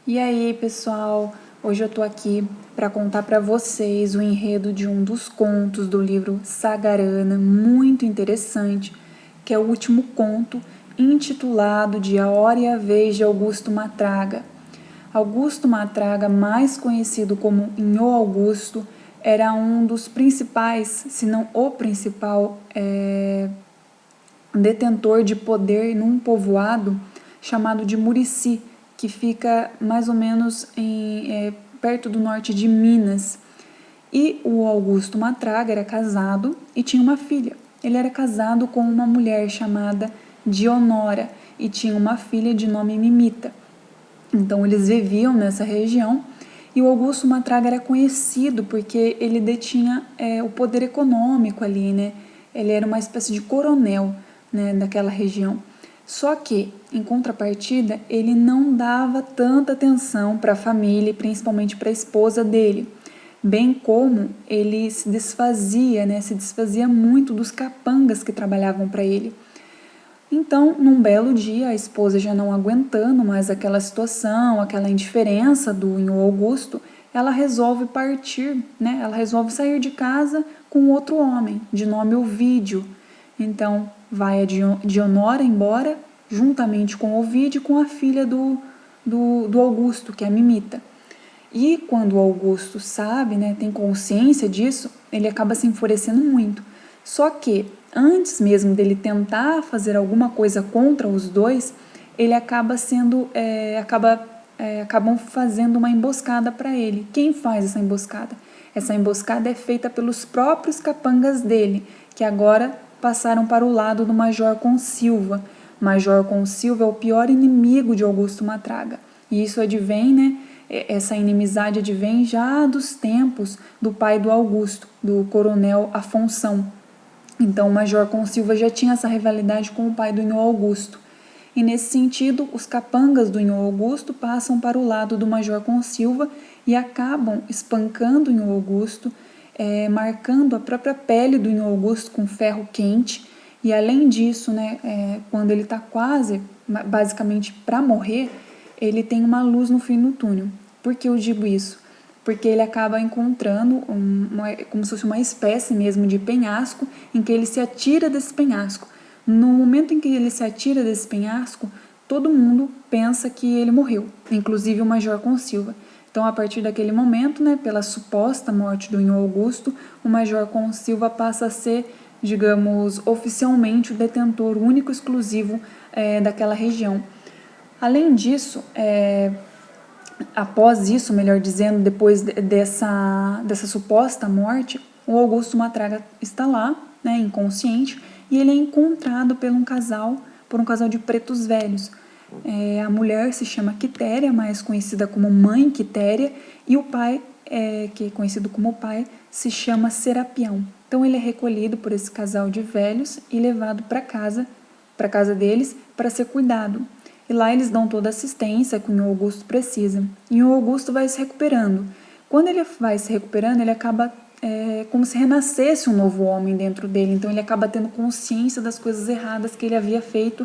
E aí, pessoal, hoje eu tô aqui para contar para vocês o enredo de um dos contos do livro Sagarana, muito interessante, que é o último conto, intitulado de A Hora e a Vez de Augusto Matraga. Augusto Matraga, mais conhecido como Nhô Augusto, era um dos principais, se não o principal, detentor de poder num povoado chamado de Murici, que fica mais ou menos perto do norte de Minas. E o Augusto Matraga era casado e tinha uma filha. Ele era casado com uma mulher chamada Dionora e tinha uma filha de nome Mimita. Então eles viviam nessa região e o Augusto Matraga era conhecido porque ele detinha o poder econômico ali, né? Ele era uma espécie de coronel, né, daquela região. Só que, em contrapartida, ele não dava tanta atenção para a família e principalmente para a esposa dele, bem como ele se desfazia muito dos capangas que trabalhavam para ele. Então, num belo dia, a esposa já não aguentando mais aquela situação, aquela indiferença do Nhô Augusto, ela resolve partir, né? Ela resolve sair de casa com outro homem, de nome Ovídio. Então, vai a Dionora embora, juntamente com Ovídio e com a filha do Augusto, que é a Mimita. E quando o Augusto sabe, né, tem consciência disso, ele acaba se enfurecendo muito. Só que, antes mesmo dele tentar fazer alguma coisa contra os dois, ele acabam fazendo uma emboscada para ele. Quem faz essa emboscada? Essa emboscada é feita pelos próprios capangas dele, que agora passaram para o lado do Major Consilva. Major Consilva é o pior inimigo de Augusto Matraga. E isso advém, né? Essa inimizade advém já dos tempos do pai do Augusto, do coronel Afonso. Então o Major Consilva já tinha essa rivalidade com o pai do Nhô Augusto. E nesse sentido, os capangas do Nhô Augusto passam para o lado do Major Consilva e acabam espancando o Nhô Augusto, marcando a própria pele do Nhô Augusto com ferro quente. E além disso, né, quando ele está quase, basicamente, para morrer, ele tem uma luz no fim do túnel. Por que eu digo isso? Porque ele acaba encontrando como se fosse uma espécie mesmo de penhasco, em que ele se atira desse penhasco. No momento em que ele se atira desse penhasco, todo mundo pensa que ele morreu, inclusive o Major Consilva. Então, a partir daquele momento, né, pela suposta morte do Nhô Augusto, o Major Consilva passa a ser, digamos, oficialmente o detentor único e exclusivo daquela região. Além disso, após isso, melhor dizendo, depois dessa suposta morte, o Augusto Matraga está lá, né, inconsciente, e ele é encontrado por um casal de pretos velhos. A mulher se chama Quitéria, mais conhecida como Mãe Quitéria, e o pai, que é conhecido como pai, se chama Serapião. Então ele é recolhido por esse casal de velhos e levado para casa deles, para ser cuidado. E lá eles dão toda a assistência que o Nhô Augusto precisa. E o Augusto vai se recuperando. Quando ele vai se recuperando, ele acaba como se renascesse um novo homem dentro dele. Então ele acaba tendo consciência das coisas erradas que ele havia feito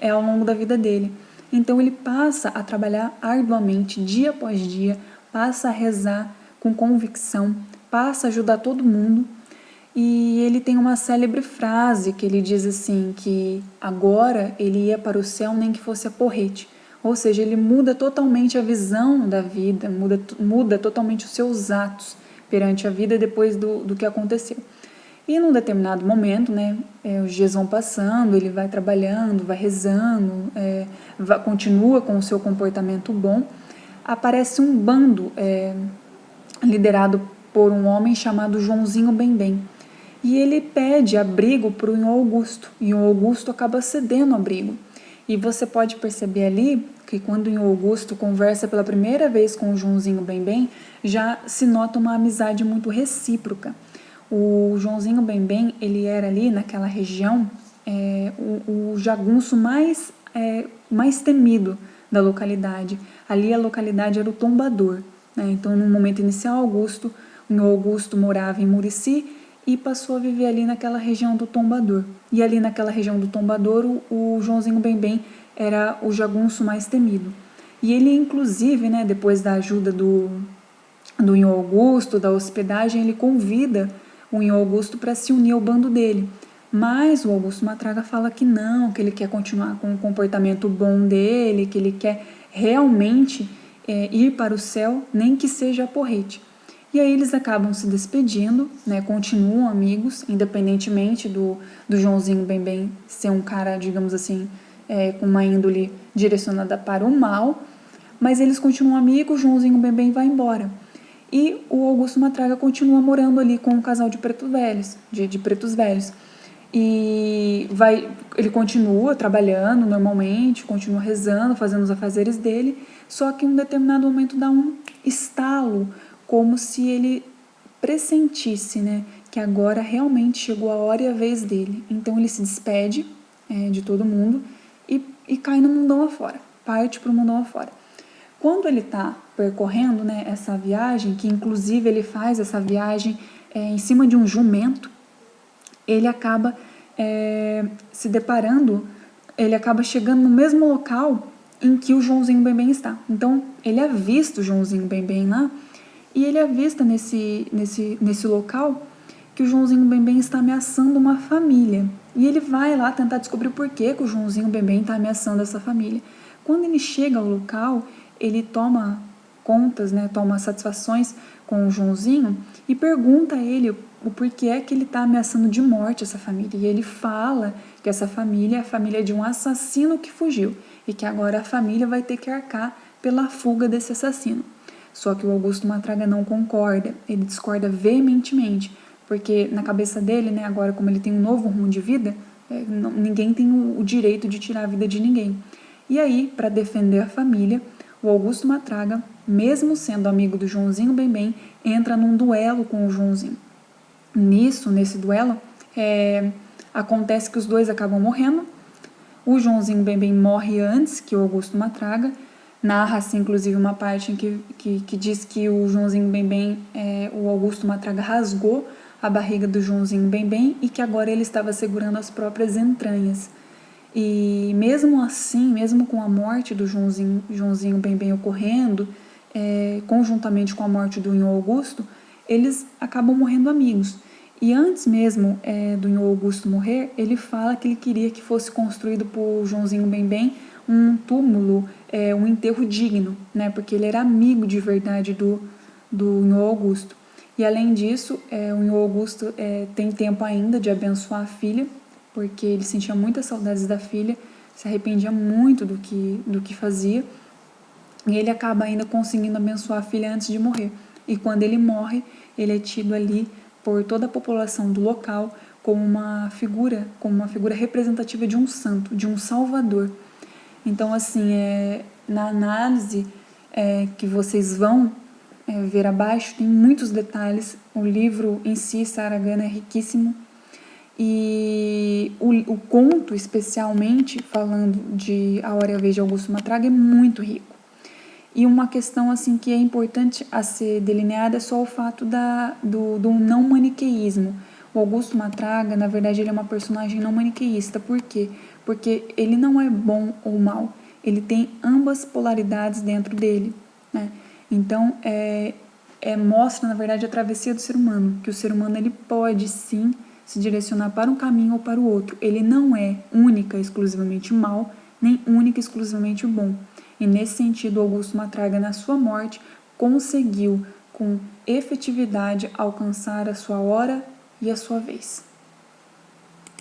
ao longo da vida dele. Então ele passa a trabalhar arduamente, dia após dia, passa a rezar com convicção, passa a ajudar todo mundo. E ele tem uma célebre frase que ele diz assim, que agora ele ia para o céu nem que fosse a porrete. Ou seja, ele muda totalmente a visão da vida, muda totalmente os seus atos perante a vida depois do que aconteceu. E num determinado momento, né, os dias vão passando, ele vai trabalhando, vai rezando, continua com o seu comportamento bom. Aparece um bando liderado por um homem chamado Joãozinho Bembem. E ele pede abrigo para o Nhô Augusto, e o Augusto acaba cedendo abrigo. E você pode perceber ali que quando o Nhô Augusto conversa pela primeira vez com o Joãozinho Bembem, já se nota uma amizade muito recíproca. O Joãozinho Bembem, ele era ali naquela região o jagunço mais temido da localidade. Ali a localidade era o Tombador, né? Então, no momento inicial, o Nhô Augusto morava em Murici, e passou a viver ali naquela região do Tombador. E ali naquela região do Tombador, o Joãozinho Bembem era o jagunço mais temido. E ele, inclusive, né, depois da ajuda do Inho Augusto, da hospedagem, ele convida o Inho Augusto para se unir ao bando dele. Mas o Augusto Matraga fala que não, que ele quer continuar com o comportamento bom dele, que ele quer realmente ir para o céu, nem que seja a porrete. E aí eles acabam se despedindo, né, continuam amigos, independentemente do Joãozinho Bembem ser um cara, digamos assim, com uma índole direcionada para o mal, mas eles continuam amigos, Joãozinho Bembem vai embora. E o Augusto Matraga continua morando ali com um casal de pretos velhos, de pretos velhos. E ele continua trabalhando normalmente, continua rezando, fazendo os afazeres dele, só que em um determinado momento dá um estalo, como se ele pressentisse, né, que agora realmente chegou a hora e a vez dele. Então ele se despede de todo mundo e cai no mundão afora, parte para o mundão afora. Quando ele está percorrendo, né, essa viagem, que inclusive ele faz essa viagem em cima de um jumento, ele acaba se deparando, ele acaba chegando no mesmo local em que o Joãozinho Bembem está. Então, ele avista o Joãozinho Bembem lá, e ele avista nesse local que o Joãozinho Bembem está ameaçando uma família. E ele vai lá tentar descobrir por que o Joãozinho Bembem está ameaçando essa família. Quando ele chega ao local, ele toma contas, né, toma satisfações com o Joãozinho e pergunta a ele o porquê é que ele está ameaçando de morte essa família. E ele fala que essa família é a família de um assassino que fugiu e que agora a família vai ter que arcar pela fuga desse assassino. Só que o Augusto Matraga não concorda, ele discorda veementemente, porque na cabeça dele, né, agora como ele tem um novo rumo de vida, ninguém tem o direito de tirar a vida de ninguém. E aí, para defender a família, o Augusto Matraga, mesmo sendo amigo do Joãozinho Bembem, entra num duelo com o Joãozinho. Nesse duelo, acontece que os dois acabam morrendo. O Joãozinho Bembem morre antes que o Augusto Matraga. Narra-se, inclusive, uma parte em que diz que o Joãozinho Bembem, o Augusto Matraga rasgou a barriga do Joãozinho Bembem e que agora ele estava segurando as próprias entranhas. E mesmo assim, mesmo com a morte do Joãozinho Bembem ocorrendo, conjuntamente com a morte do Inho Augusto, eles acabam morrendo amigos. E antes mesmo do Inho Augusto morrer, ele fala que ele queria que fosse construído por Joãozinho Bembem um túmulo, um enterro digno, né? Porque ele era amigo de verdade do Inho Augusto. E além disso, o Inho Augusto tem tempo ainda de abençoar a filha, porque ele sentia muitas saudades da filha, se arrependia muito do que fazia, e ele acaba ainda conseguindo abençoar a filha antes de morrer. E quando ele morre, ele é tido ali por toda a população do local como uma figura representativa de um santo, de um salvador. Então, assim, na análise que vocês vão ver abaixo, tem muitos detalhes. O livro em si, Saragana, é riquíssimo. E o conto, especialmente, falando de A Hora e a Vez de Augusto Matraga, é muito rico. E uma questão assim que é importante a ser delineada é só o fato do não maniqueísmo. O Augusto Matraga, na verdade, ele é uma personagem não maniqueísta. Por quê? Porque ele não é bom ou mal. Ele tem ambas polaridades dentro dele, né? Então, mostra, na verdade, a travessia do ser humano. Que o ser humano ele pode, sim, se direcionar para um caminho ou para o outro. Ele não é única e exclusivamente mal, nem única e exclusivamente bom. E nesse sentido, Augusto Matraga, na sua morte, conseguiu, com efetividade, alcançar a sua hora e a sua vez.